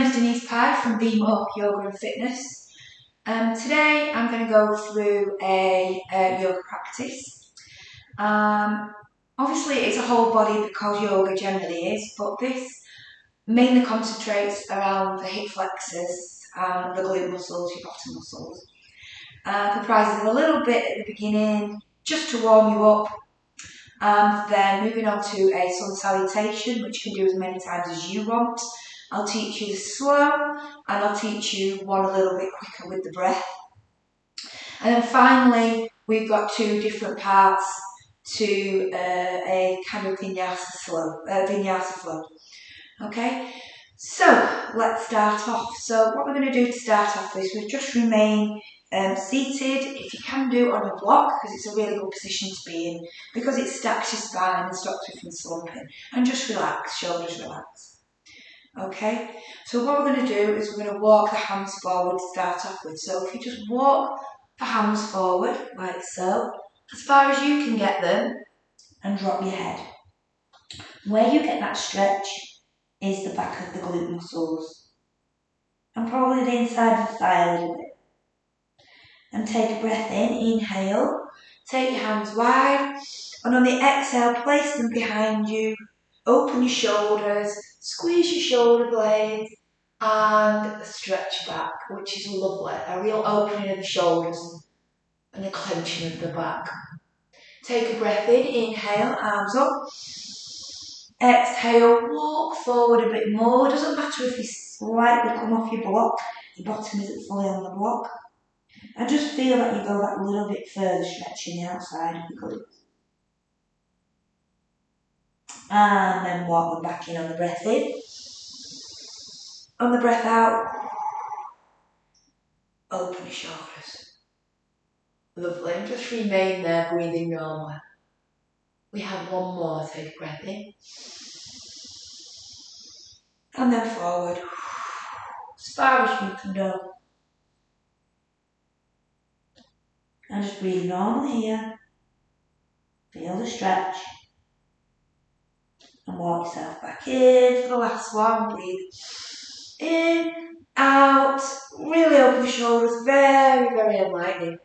name's Denise Pye from Be More Yoga and Fitness. Today I'm going to go through a yoga practice. Obviously it's a whole body because yoga generally is, but this mainly concentrates around the hip flexors and the glute muscles, your bottom muscles. Comprises of a little bit at the beginning just to warm you up, and then moving on to a sun salutation, which you can do as many times as you want. I'll teach you the slow, and I'll teach you one a little bit quicker with the breath. And then finally, we've got two different parts to a kind of vinyasa flow. Okay, so let's start off. So what we're going to do to start off is we'll just remain seated, if you can do on a block, because it's a really good position to be in, because it stacks your spine and stops you from slumping. And just relax, shoulders relax. Okay, so what we're going to do is we're going to walk the hands forward to start off with. So if you just walk the hands forward, like so, as far as you can get them, and drop your head. Where you get that stretch is the back of the glute muscles, and probably the inside of the thigh a little bit. And take a breath in, inhale, take your hands wide, and on the exhale, place them behind you, open your shoulders, squeeze your shoulder blades, and stretch back, which is lovely, a real opening of the shoulders and a clenching of the back. Take a breath in, inhale, arms up, exhale, walk forward a bit more. It doesn't matter if you slightly come off your block, your bottom isn't fully on the block. And just feel that you go that little bit further, stretching the outside of the glutes. And then walk them back in on the breath in. On the breath out, open your shoulders. Lovely, and just remain there, breathing normally. We have one more, take a breath in. And then forward, as far as you can go. And just breathe normally here. Feel the stretch. And walk yourself back in for the last one. Breathe in, out. Really open the shoulders. Very, very enlightening.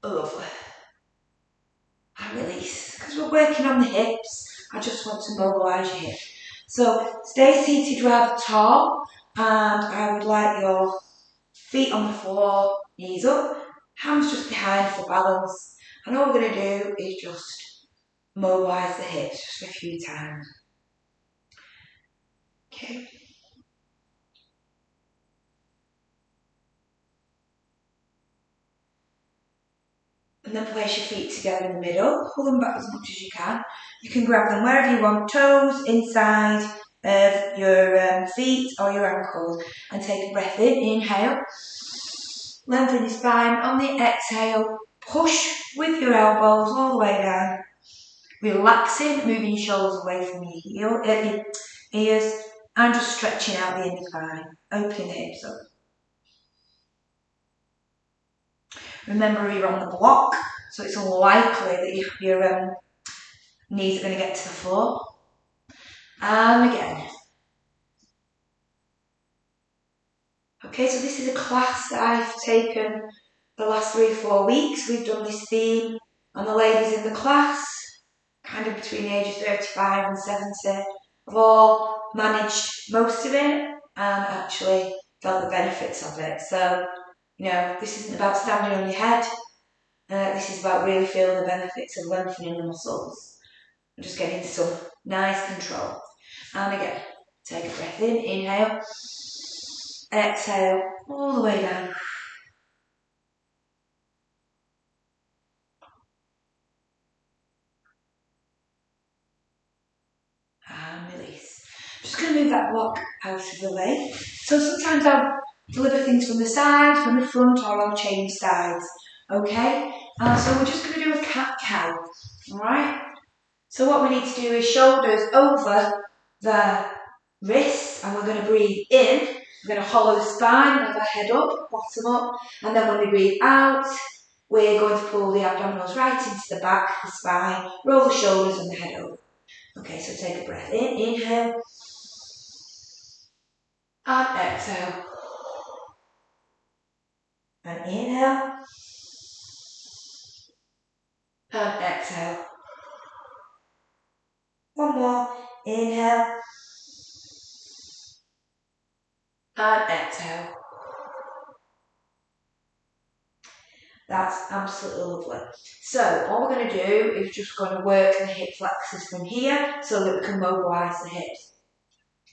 Lovely. And release. Because we're working on the hips, I just want to mobilise your hips. So stay seated rather tall. And I would like your feet on the floor, knees up. Hands just behind for balance, and all we're going to do is just mobilise the hips just a few times. Okay. And then place your feet together in the middle, pull them back as much as you can. You can grab them wherever you want, toes inside of your feet or your ankles, and take a breath in, inhale. Lengthen your spine. On the exhale, push with your elbows all the way down. Relaxing, moving your shoulders away from your ears, and just stretching out the inner thigh, opening the hips up. Remember, you're on the block, so it's unlikely that your knees are going to get to the floor. And again. Okay, so this is a class that I've taken the last 3 or 4 weeks. We've done this theme, and the ladies in the class, kind of between the ages of 35 and 70, have all managed most of it and actually felt the benefits of it. So, this isn't about standing on your head. This is about really feeling the benefits of lengthening the muscles and just getting into some nice control. And again, take a breath in, inhale. Exhale, all the way down. And release. Just going to move that block out of the way. So sometimes I'll deliver things from the side, from the front, or I'll change sides. Okay? So we're just going to do a cat-cow. Alright? So what we need to do is shoulders over the wrists, and we're going to breathe in. We're going to hollow the spine, have our head up, bottom up, and then when we breathe out, we're going to pull the abdominals right into the back, the spine, roll the shoulders and the head over. Okay, so take a breath in, inhale, And exhale. And inhale. And exhale. One more. Inhale. And exhale. That's absolutely lovely. So all we're going to do is just going to work the hip flexors from here so that we can mobilise the hips.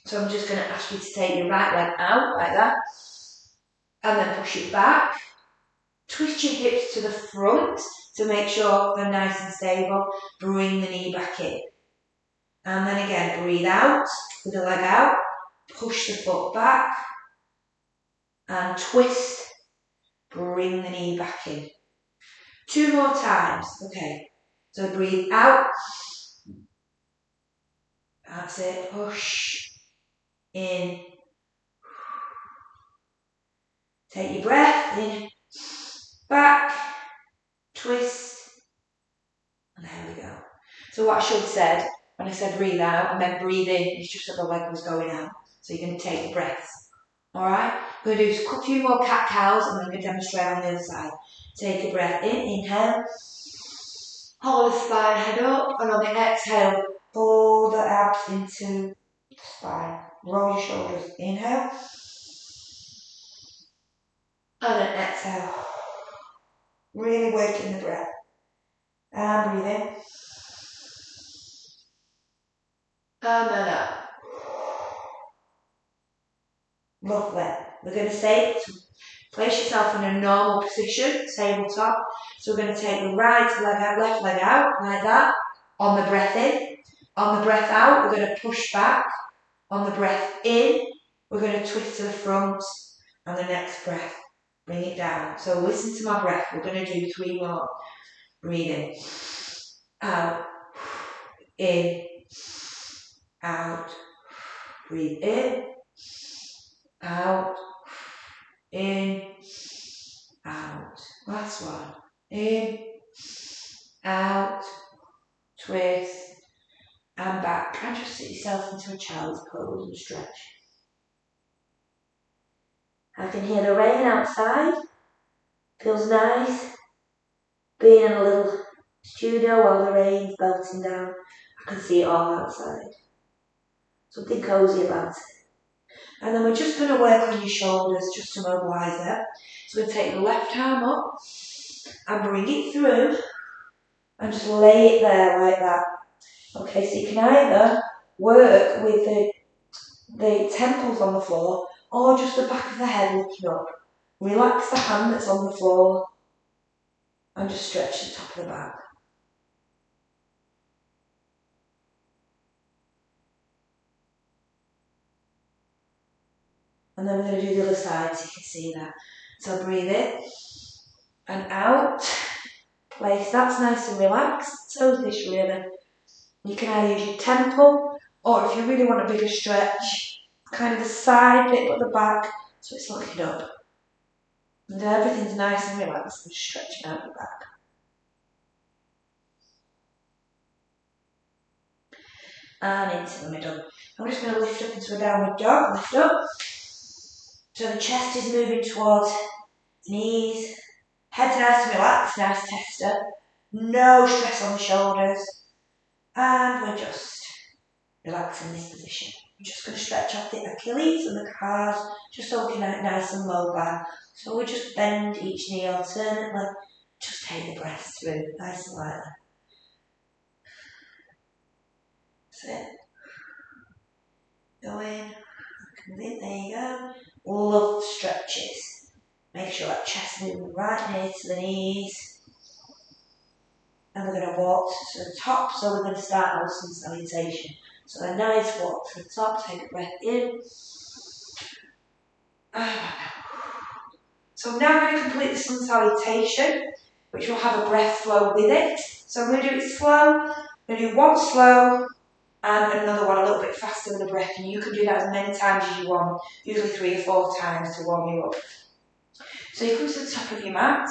So I'm just going to ask you to take your right leg out like that and then push it back. Twist your hips to the front to make sure they're nice and stable. Bring the knee back in. And then again, breathe out with the leg out. Push the foot back and twist. Bring the knee back in. 2 more times. Okay. So breathe out. That's it. Push. In. Take your breath in. Back. Twist. And there we go. So what I should have said when I said breathe out and then breathe in, it's just that the leg was going out. So you're going to take the breaths. Alright? We're going to do a few more cat cows and then we're going to demonstrate on the other side. Take a breath in. Inhale. Hold the spine, head up, and on the exhale, pull the abs into the spine. Roll your shoulders. Inhale. And then exhale. Really working the breath. And breathe in. And then up. Lovely. We're going to stay. Place yourself in a normal position, tabletop. So we're going to take the right leg out, left leg out, like that. On the breath in. On the breath out, we're going to push back. On the breath in, we're going to twist to the front. And the next breath, bring it down. So listen to my breath. We're going to do 3 more. Breathe in. Out. In. Out. Breathe in. Out. In. Out. Last one. In. Out. Twist. And back. And just sit yourself into a child's pose and stretch. I can hear the rain outside. Feels nice. Being in a little studio while the rain's belting down. I can see it all outside. Something cosy about it. And then we're just going to work on your shoulders just to mobilise it. So we're going to take the left arm up and bring it through and just lay it there like that. Okay, so you can either work with the temples on the floor or just the back of the head looking up. Relax the hand that's on the floor and just stretch the top of the back. And then we're going to do the other side so you can see that. So breathe in and out. Place that's nice and relaxed. So is this really. You can either use your temple or if you really want a bigger stretch, kind of the side bit but the back so it's looking up. And everything's nice and relaxed and stretching out the back. And into the middle. I'm just going to lift up into a downward dog. Lift up. So the chest is moving towards knees. Head's nice and relaxed, nice tester. No stress on the shoulders. And we're just relaxing this position. I'm just going to stretch off the Achilles and the calves, just so we can get nice and mobile. So we just bend each knee alternately. Just take the breath through, nice and lightly. That's it. Go in. There you go. Love stretches. Make sure that chest moves right near to the knees. And we're going to walk to the top, so we're going to start our salutation. So a nice walk to the top, take a breath in. So now I'm going to complete the sun salutation, which will have a breath flow with it. So I'm going to do it slow. I'm going to do one slow and another one a little bit faster with the breath. And you can do that as many times as you want, usually 3 or 4 times to warm you up. So you come to the top of your mat.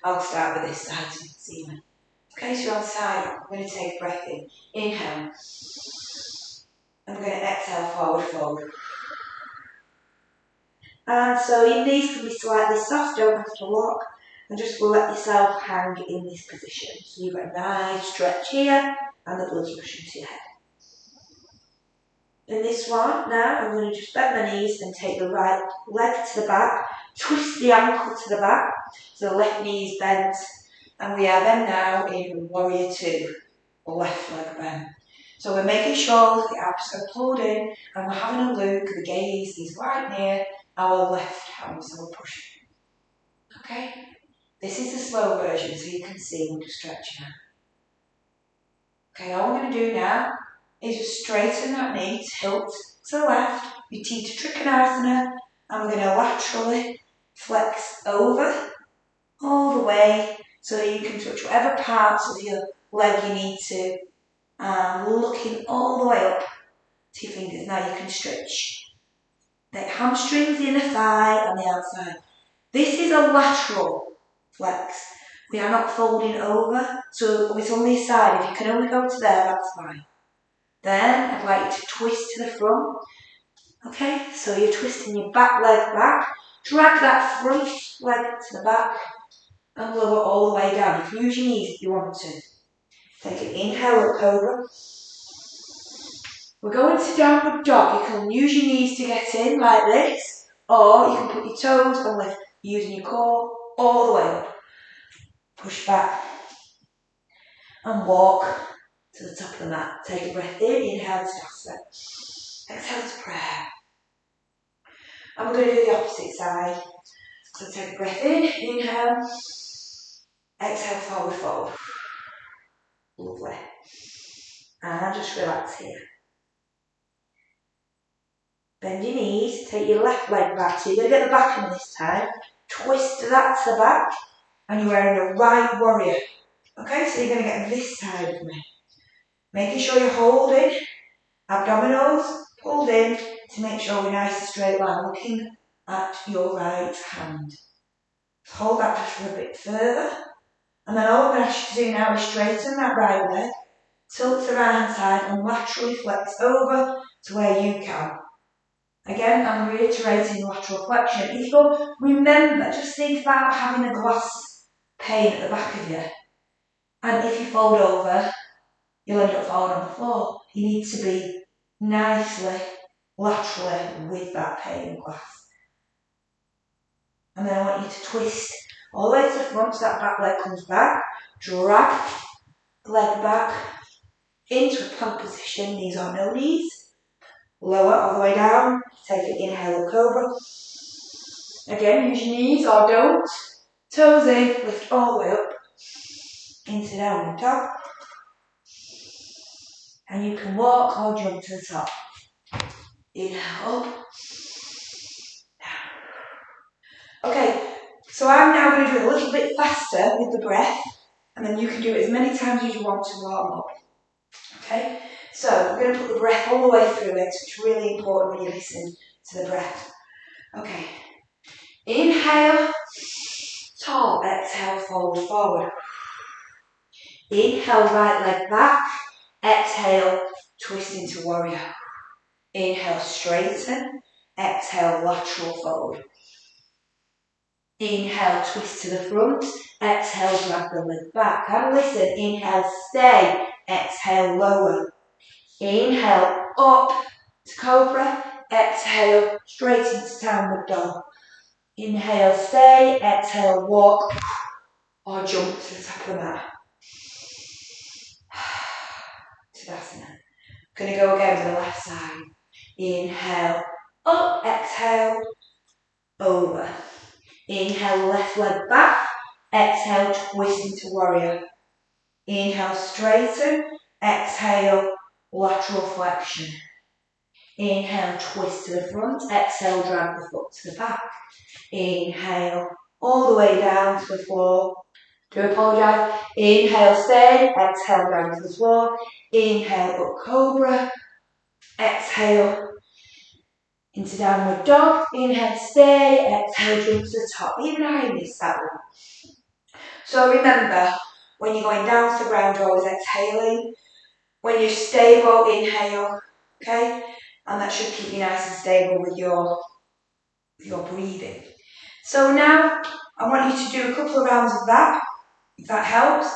I'll start with this side so you can see me. Okay, so you're on the side. I'm going to take a breath in. Inhale. I'm going to exhale, forward fold. And so your knees can be slightly soft, don't have to lock, and just let yourself hang in this position. So you've got a nice stretch here, and the blood's rushing to your head. In this one, now I'm going to just bend my knees and take the right leg to the back, twist the ankle to the back, so the left knee is bent, and we are then now in Warrior 2, left leg bend. So we're making sure the abs are pulled in, and we're having a look, the gaze is right near our left hand, so we're pushing. Okay? This is the slow version, so you can see we're just stretching out. Okay, all we're going to do now is just straighten that knee, tilt to the left, repeat to Trikonasana, and we're going to laterally flex over all the way so you can touch whatever parts of your leg you need to, looking all the way up to your fingers. Now you can stretch the hamstrings, the inner thigh and the outside. This is a lateral flex. We are not folding over, so it's on this side. If you can only go to there, that's fine. Then I'd like you to twist to the front. Okay, so you're twisting your back leg back. Drag that front leg to the back and lower all the way down. You can use your knees if you want to. Take an inhale, look over. We're going to downward dog. You can use your knees to get in like this, or you can put your toes and lift using your core all the way up. Push back and walk to the top of the mat. Take a breath in, inhale to Tadasana. Exhale to prayer. And we're going to do the opposite side. So take a breath in, inhale, exhale, forward fold. Lovely. And just relax here. Bend your knees, take your left leg back. So you're going to get the back of this time. Twist that to the back, and you're wearing a right warrior. Okay, so you're going to get this side of me. Making sure you're holding, abdominals pulled in to make sure we're nice and straight line, looking at your right hand. Hold that just for a bit further. And then all I'm going to ask you to do now is straighten that right leg, tilt the right hand side and laterally flex over to where you can. Again, I'm reiterating lateral flexion. If you remember, just think about having a glass pane at the back of you. And if you fold over, you'll end up falling on the floor. You need to be nicely laterally with that pane of glass. And then I want you to twist all the way to the front so that back leg comes back. Drag the leg back into a plank position, knees on no knees. Lower all the way down. Take an inhale, cobra. Again, use your knees or don't. Toes in, lift all the way up into downward dog. And you can walk or jump to the top. Inhale up. Down. Okay, so I'm now going to do it a little bit faster with the breath, and then you can do it as many times as you want to warm up. Okay, so we're going to put the breath all the way through it, which is really important when you listen to the breath. Okay, inhale, tall, exhale, fold forward. Inhale, right leg back, exhale, twist into warrior. Inhale, straighten, exhale, lateral fold. Inhale, twist to the front, exhale, drag the leg back. And listen, inhale, stay, exhale, lower. Inhale, up to cobra, exhale, straight into downward dog. Inhale, stay, exhale, walk, or jump to the top of the mat. Tadasana. Going to go again to the left side. Inhale, up, exhale, over. Inhale, left leg back, exhale, twist into warrior. Inhale, straighten, exhale, lateral flexion. Inhale, twist to the front, exhale, drag the foot to the back. Inhale, all the way down to the floor. Do apologise. Inhale, stay, exhale, down to the floor. Inhale, up cobra. Exhale, into downward dog. Inhale, stay, exhale, jump to the top. Even I missed that one. So remember, when you're going down to the ground, you're always exhaling. When you're stable, inhale, okay? And that should keep you nice and stable with your with your breathing. So now I want you to do a couple of rounds of that, if that helps.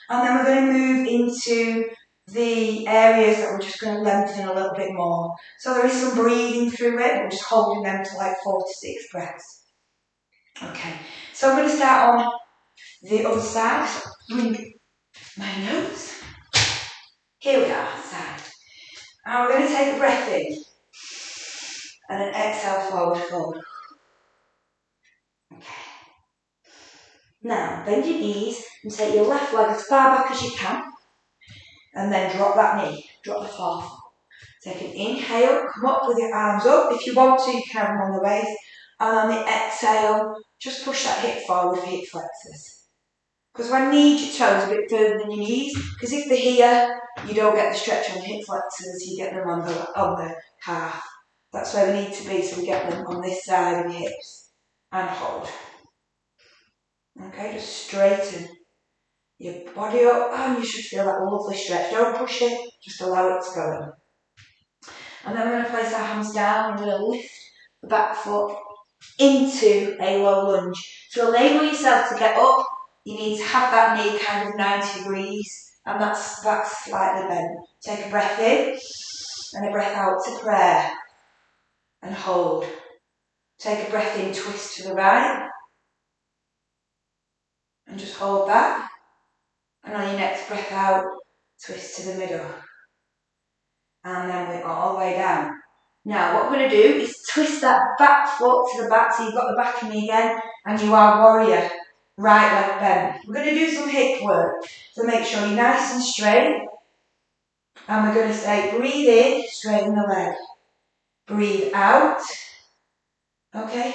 And then we're going to move into the areas that we're just going to lengthen a little bit more. So there is some breathing through it, we're just holding them to like 4 to 6 breaths. Okay, so I'm going to start on the other side. So bring my notes. Here we are, side. And we're going to take a breath in. And then exhale, forward fold. Okay. Now, bend your knees and take your left leg as far back as you can. And then drop that knee, drop the forefoot. Take an inhale, come up with your arms up. If you want to, you can have them on the waist. And on the exhale, just push that hip forward for hip flexors. Because when you need your toes a bit further than your knees, because if they're here, you don't get the stretch on the hip flexors, you get them on the calf. That's where they need to be, so we get them on this side of your hips. And hold. Okay, just straighten your body up, and you should feel that lovely stretch. Don't push it, just allow it to go in. And then we're going to place our hands down, and we're going to lift the back foot into a low lunge. To enable yourself to get up, you need to have that knee kind of 90 degrees, and that's slightly bent. Take a breath in, and a breath out to prayer, and hold. Take a breath in, twist to the right, and just hold that. And on your next breath out, twist to the middle. And then we're all the way down. Now what we're going to do is twist that back foot to the back, so you've got the back of me again, and you are warrior, right leg bend. We're going to do some hip work, so make sure you're nice and straight. And we're going to say, breathe in, straighten the leg. Breathe out. Okay.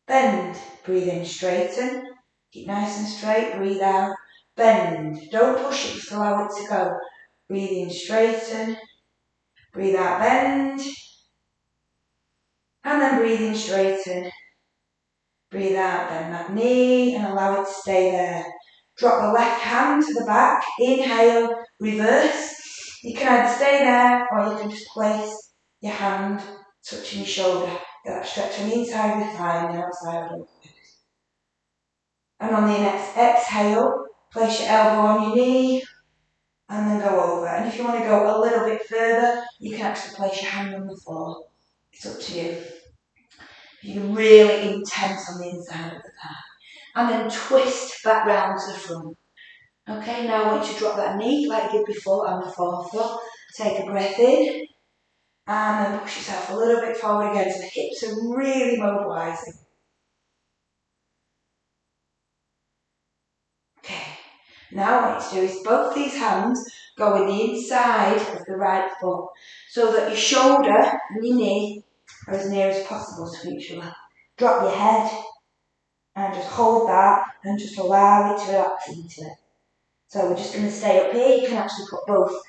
Bend. Breathe in, straighten. Keep nice and straight. Breathe out. Bend. Don't push it, just allow it to go. Breathe in, straighten. Breathe out, bend. And then breathe in, straighten. Breathe out, bend that knee and allow it to stay there. Drop the left hand to the back. Inhale, reverse. You can either stay there or you can just place your hand touching your shoulder. Get that stretch on the inside of the thigh and the outside of the leg. And on the next exhale, place your elbow on your knee and then go over. And if you want to go a little bit further, you can actually place your hand on the floor. It's up to you. You're really intense on the inside of the thigh. And then twist back round to the front. Okay, now I want you to drop that knee like you did before on the forefoot. Take a breath in. And then push yourself a little bit forward again, so the hips are really mobilising. Okay, now what I want you to do is both these hands go in the inside of the right foot, so that your shoulder and your knee are as near as possible to each other. Drop your head and just hold that and just allow it to relax into it. So we're just going to stay up here. You can actually put both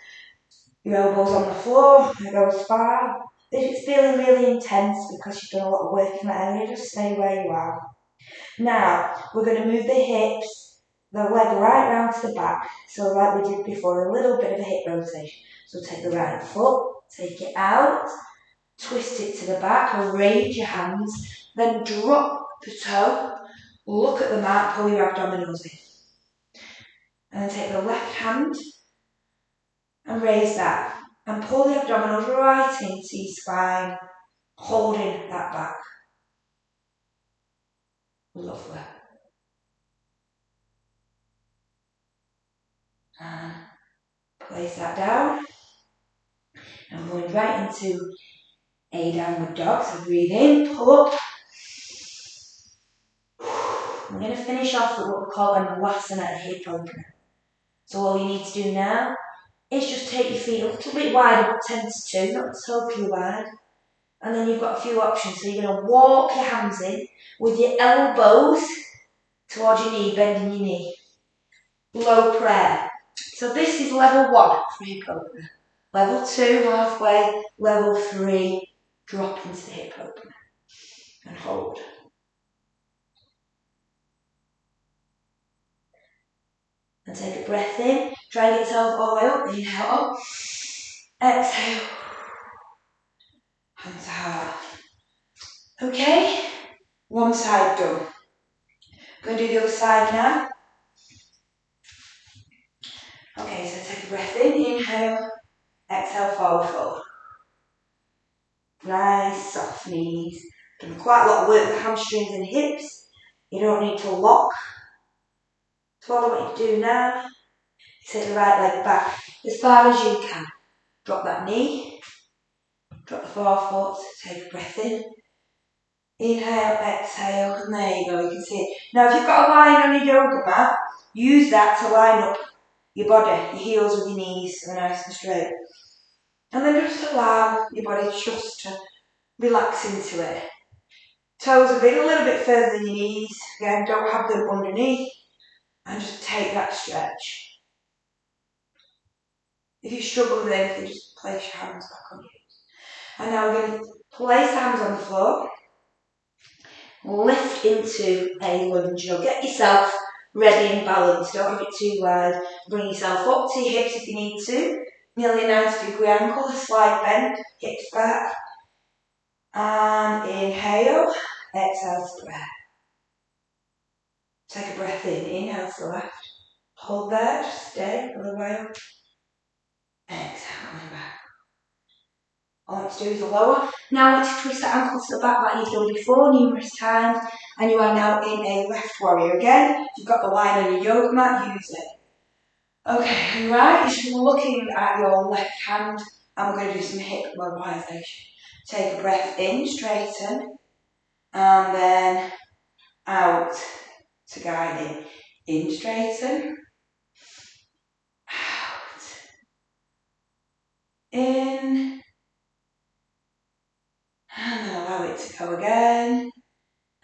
your elbows on the floor and go as far. If it's feeling really intense because you've done a lot of work in that area, just stay where you are. Now, we're going to move the hips, the leg right round to the back, so like we did before, a little bit of a hip rotation. So take the right foot, take it out, twist it to the back, arrange your hands, then drop the toe, look at the mat, pull your abdominals in. And then take the left hand and raise that. And pull the abdominals right into your spine, holding that back. Lovely. And place that down. And we're going right into a downward dog. So breathe in, pull up. We're going to finish off with what we call an Alasana, a hip opener. So all you need to do now is just take your feet a little bit wider, but 10 to 2, not totally wide. And then you've got a few options. So you're going to walk your hands in with your elbows towards your knee, bending your knee. Low prayer. So this is level 1 for hip opener. Level 2, halfway. Level 3, drop into the hip opener. And hold. And take a breath in. Try and get yourself all the way up. Inhale up. Exhale. Hands to heart. Okay. One side done. Going to do the other side now. Okay, so take a breath in, inhale, exhale, forward fold. Nice, soft knees. Doing quite a lot of work with hamstrings and hips. You don't need to lock. So all I want you to do now is take the right leg back as far as you can. Drop that knee, drop the forefoot, take a breath in. Inhale, exhale, and there you go, you can see it. Now if you've got a line on your yoga mat, use that to line up your body, your heels with your knees so nice and straight. And then just allow your body just to relax into it. Toes a little bit further than your knees. Again, don't have them underneath. And just take that stretch. If you struggle with anything, just place your hands back on your hips. And now we're going to place hands on the floor. Lift into a lunge. You'll get yourself ready and balanced. Don't have it too wide. Bring yourself up to your hips if you need to. Nearly a 90-degree angle, a slight bend, hips back. And inhale, exhale to the right. Take a breath in, inhale to the left. Hold there, just stay for a while. Exhale, coming back. All I want to do is lower. Now I want you to twist that ankle to the back like you've done before numerous times. And you are now in a left warrior. Again, if you've got the line on your yoga mat, use it. Okay, alright, you're just looking at your left hand and we're going to do some hip mobilisation. Take a breath in, straighten, and then out to guide in, straighten, out, in, and then allow it to go again,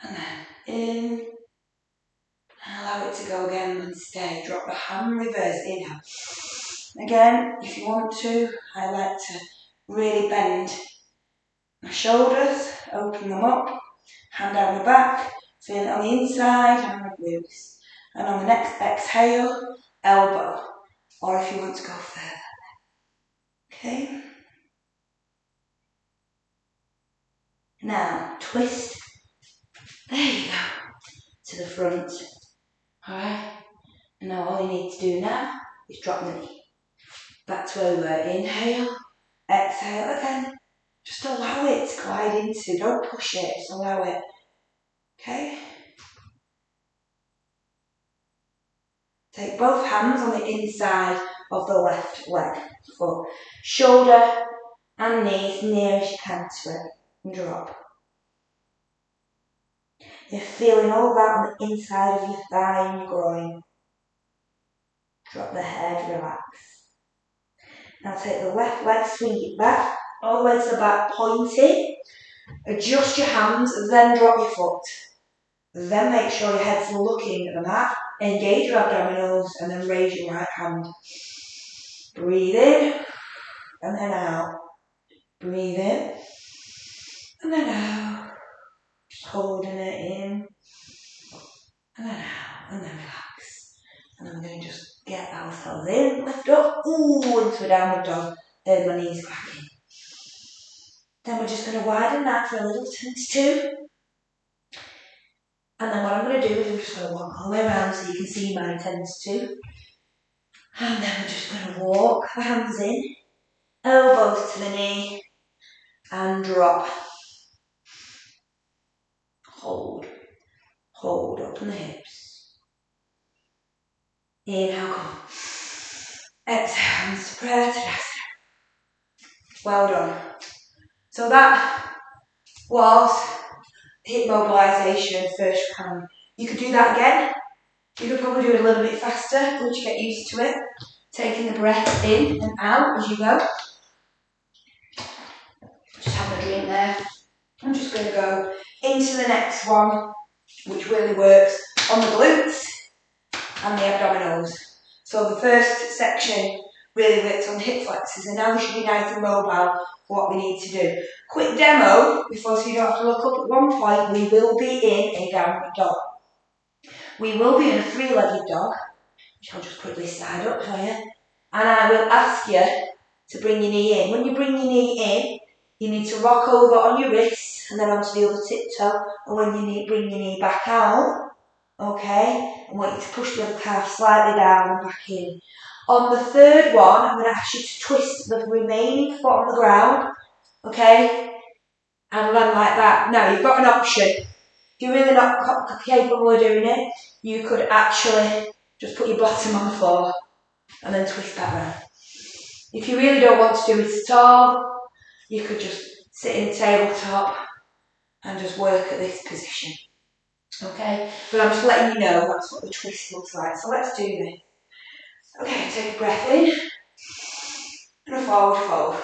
and then in, and allow it to go again and stay. Drop the hand, reverse, inhale. Again, if you want to, I like to really bend my shoulders, open them up, hand down the back, feel it on the inside and on the glutes. And on the next exhale, elbow, or if you want to go further. Okay? Now, twist. There you go. To the front. Alright? And now all you need to do now is drop the knee. Back to where we were. Inhale, exhale again. Just allow it to glide into. Don't push it, just allow it. Okay? Take both hands on the inside of the left leg, foot. Shoulder and knees near as you can to it. And drop. You're feeling all that on the inside of your thigh and your groin. Drop the head, relax. Now take the left leg, swing it back, all the way to the back, point it. Adjust your hands, then drop your foot. Then make sure your head's looking at the mat. Engage your abdominals and then raise your right hand. Breathe in and then out. Breathe in and then out. Just holding it in and then out and then relax. And then we're going to just get ourselves in, lift up, into a downward dog, and my knees back in. Then we're just going to widen that for a little 10 to 2. And then what I'm going to do is I'm just going to walk all the way around so you can see my 10 to 2. And then we're just going to walk the hands in, elbows to the knee, and drop. Hold. Hold, open the hips. Inhale, come. Exhale, hands to prayer, Tadasana. Well done. So that was hip mobilisation first round. You could do that again. You could probably do it a little bit faster once you get used to it. Taking the breath in and out as you go. Just have a drink there. I'm just going to go into the next one, which really works on the glutes and the abdominals. So the first section really works on the hip flexors, and now we should be nice and mobile for what we need to do. Quick demo before, so you don't have to look up. At one point we will be in a downward dog. We will be in a three-legged dog, which I'll just quickly side up here, and I will ask you to bring your knee in. When you bring your knee in, you need to rock over on your wrists and then onto the other tiptoe. And when you bring your knee back out, okay, I want you to push the other calf slightly down and back in. On the third one, I'm going to ask you to twist the remaining foot on the ground, okay, and land like that. Now, you've got an option. If you're really not capable of doing it, you could actually just put your bottom on the floor and then twist that round. If you really don't want to do it at all, you could just sit in the tabletop and just work at this position. Okay, but I'm just letting you know that's what the twist looks like. So let's do this. Okay, take a breath in and a forward fold.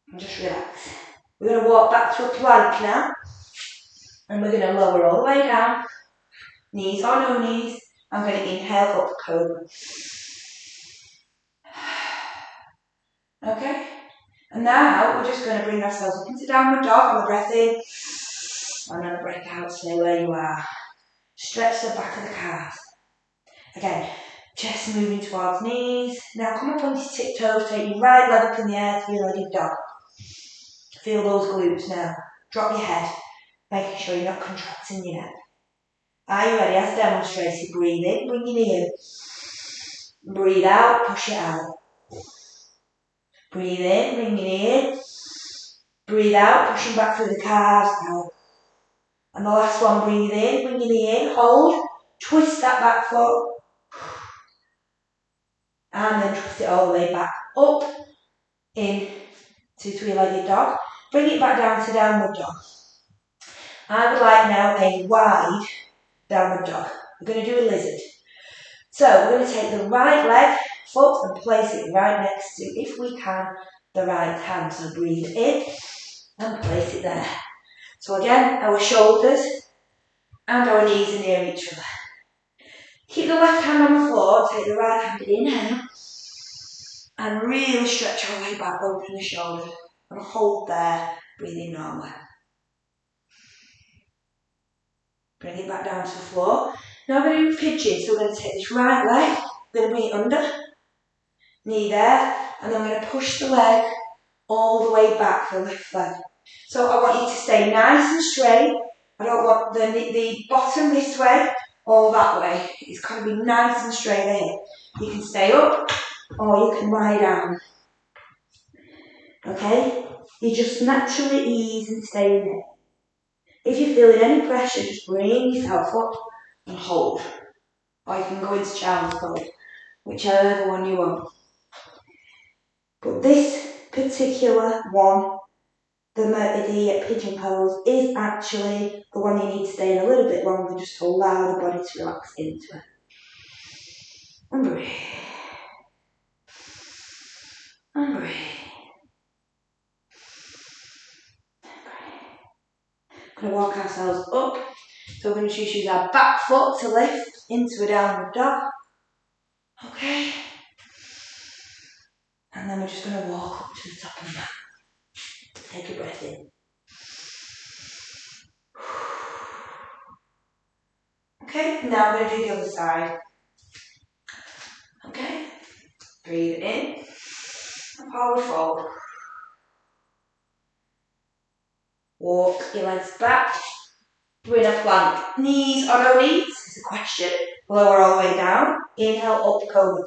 And just relax. We're going to walk back to a plank now. And we're going to lower all the way down. Knees or no knees. I'm going to inhale up cobra. Okay, and now we're just going to bring ourselves up into downward dog on the breath in. And then a breath out, stay where you are. Stretch the back of the calves. Again, chest moving towards knees. Now come up on your tiptoes, take your right leg up in the air, three-legged dog. Feel those glutes now. Drop your head, making sure you're not contracting your neck. Are you ready? As demonstrated, breathe in, bring your knee in. Breathe out, push it out. Breathe in, bring your knee in. Breathe out, pushing back through the calves, out. And the last one, breathe in, bring your knee in, hold, twist that back foot. And then twist it all the way back up, in to three-legged dog. Bring it back down to downward dog. I would like now a wide downward dog. We're going to do a lizard. So we're going to take the right leg, foot, and place it right next to, if we can, the right hand. So breathe in and place it there. So again, our shoulders and our knees are near each other. Keep the left hand on the floor, take the right hand, inhale, and really stretch our way back, open the shoulders, and hold there, breathing normally. Bring it back down to the floor. Now we're going to do pigeon, so we're going to take this right leg, we're going to bring it under, knee there, and then we're going to push the leg all the way back, the left leg. So I want you to stay nice and straight. I don't want the bottom this way or that way. It's got to be nice and straight here. You can stay up or you can lie down. Okay? You just naturally ease and stay in it. If you're feeling any pressure, just bring yourself up and hold. Or you can go into child's pose, whichever one you want. But this particular one, the pigeon pose, is actually the one you need to stay in a little bit longer just to allow the body to relax into it. And breathe. And breathe. We're going to walk ourselves up. So we're going to use our back foot to lift into a downward dog. Okay. And then we're just going to walk up to the top of the mat. Take a breath in. Okay, now we're going to do the other side. Okay. Breathe in. And forward fold. Walk your legs back. We're in a plank. Knees or no knees is the question. Lower all the way down. Inhale, up, cobra.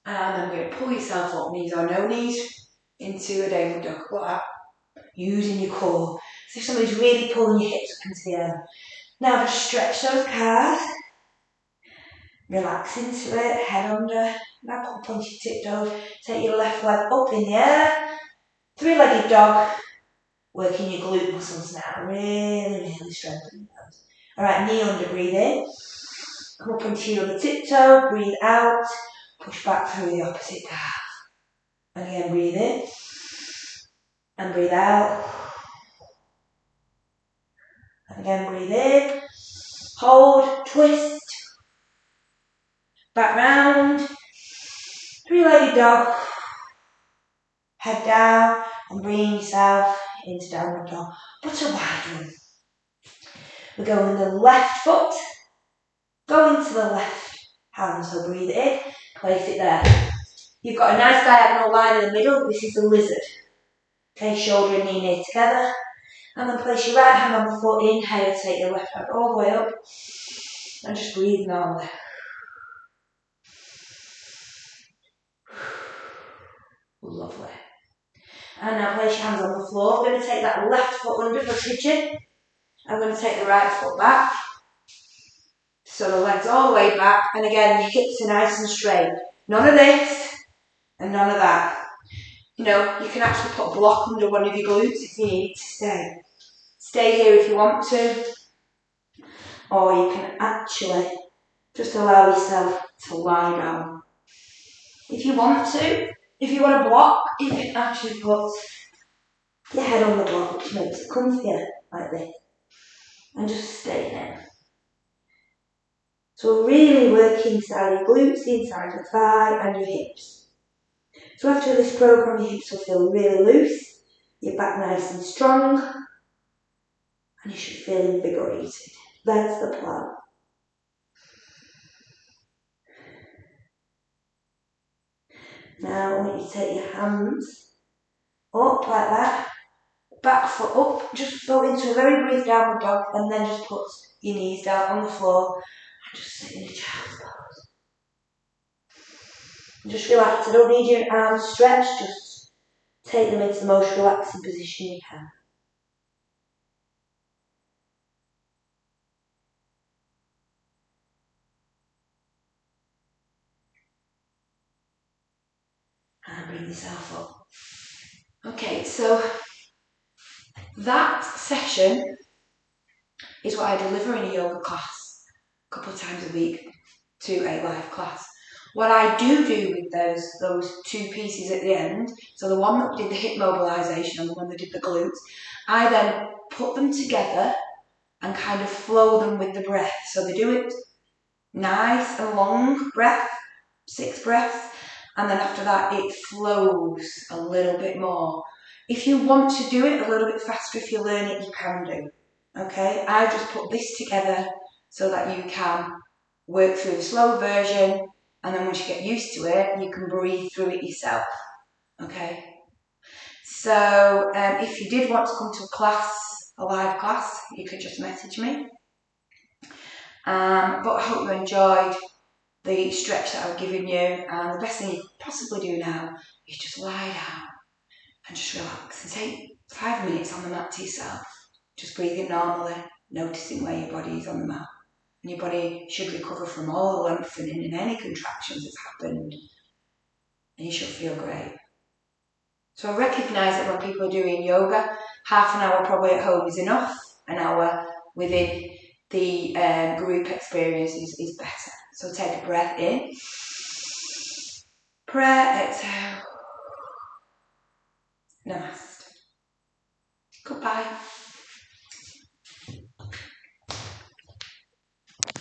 And then we're going to pull yourself up, knees or no knees, into a downward dog. Like that. Using your core. So if somebody's really pulling your hips up into the air. Now just stretch those calves. Relax into it, head under. Now come up onto your tiptoes. Take your left leg up in the air. Three-legged dog. Working your glute muscles now. Really strengthening those. Alright, knee under, breathe in. Come up onto your other tiptoe, breathe out. Push back through the opposite calf. And again, breathe in. And breathe out. And again, breathe in. Hold, twist. Back round. Three-legged dog. Head down and bring yourself into downward dog. But a wide one. We're going the left foot. Go into the left hand. So breathe in. Place it there. You've got a nice diagonal line in the middle. This is the lizard. Okay, shoulder and knee near together. And then place your right hand on the foot. Inhale, take your left hand all the way up. And just breathe normally. Lovely. And now place your hands on the floor. I'm going to take that left foot under for pigeon. I'm going to take the right foot back. So the legs all the way back. And again, your hips are nice and straight. None of this and none of that. You know, you can actually put a block under one of your glutes if you need to stay. Stay here if you want to. Or you can actually just allow yourself to lie down. If you want to, if you want to block, you can actually put your head on the block, which makes it comfier, like this. And just stay there. So really work inside your glutes, inside your thigh and your hips. So after this program, your hips will feel really loose, your back nice and strong, and you should feel invigorated. That's the plan. Now I want you to take your hands up like that, back foot up, just go into a very brief downward dog, and then just put your knees down on the floor and just sit in a child's pose. Just relax. I don't need your arms stretched, just take them into the most relaxing position you can. And bring yourself up. Okay, so that session is what I deliver in a yoga class a couple of times a week to a live class. What I do with those two pieces at the end, so the one that did the hip mobilisation and the one that did the glutes, I then put them together and kind of flow them with the breath. So they do it nice and long breath, 6 breaths, and then after that it flows a little bit more. If you want to do it a little bit faster, if you learn it, you can do. Okay, I just put this together so that you can work through the slow version, and then once you get used to it, you can breathe through it yourself. Okay, so if you did want to come to a class, a live class, you could just message me. But I hope you enjoyed the stretch that I've given you, and the best thing you could possibly do now is just lie down and just relax and take 5 minutes on the mat to yourself, just breathing normally, noticing where your body is on the mat. And your body should recover from all the lengthening and any contractions that's happened, and you should feel great. So I recognise that when people are doing yoga, half an hour probably at home is enough, an hour within the group experience is better. So take a breath in, prayer, exhale, namaste. Goodbye.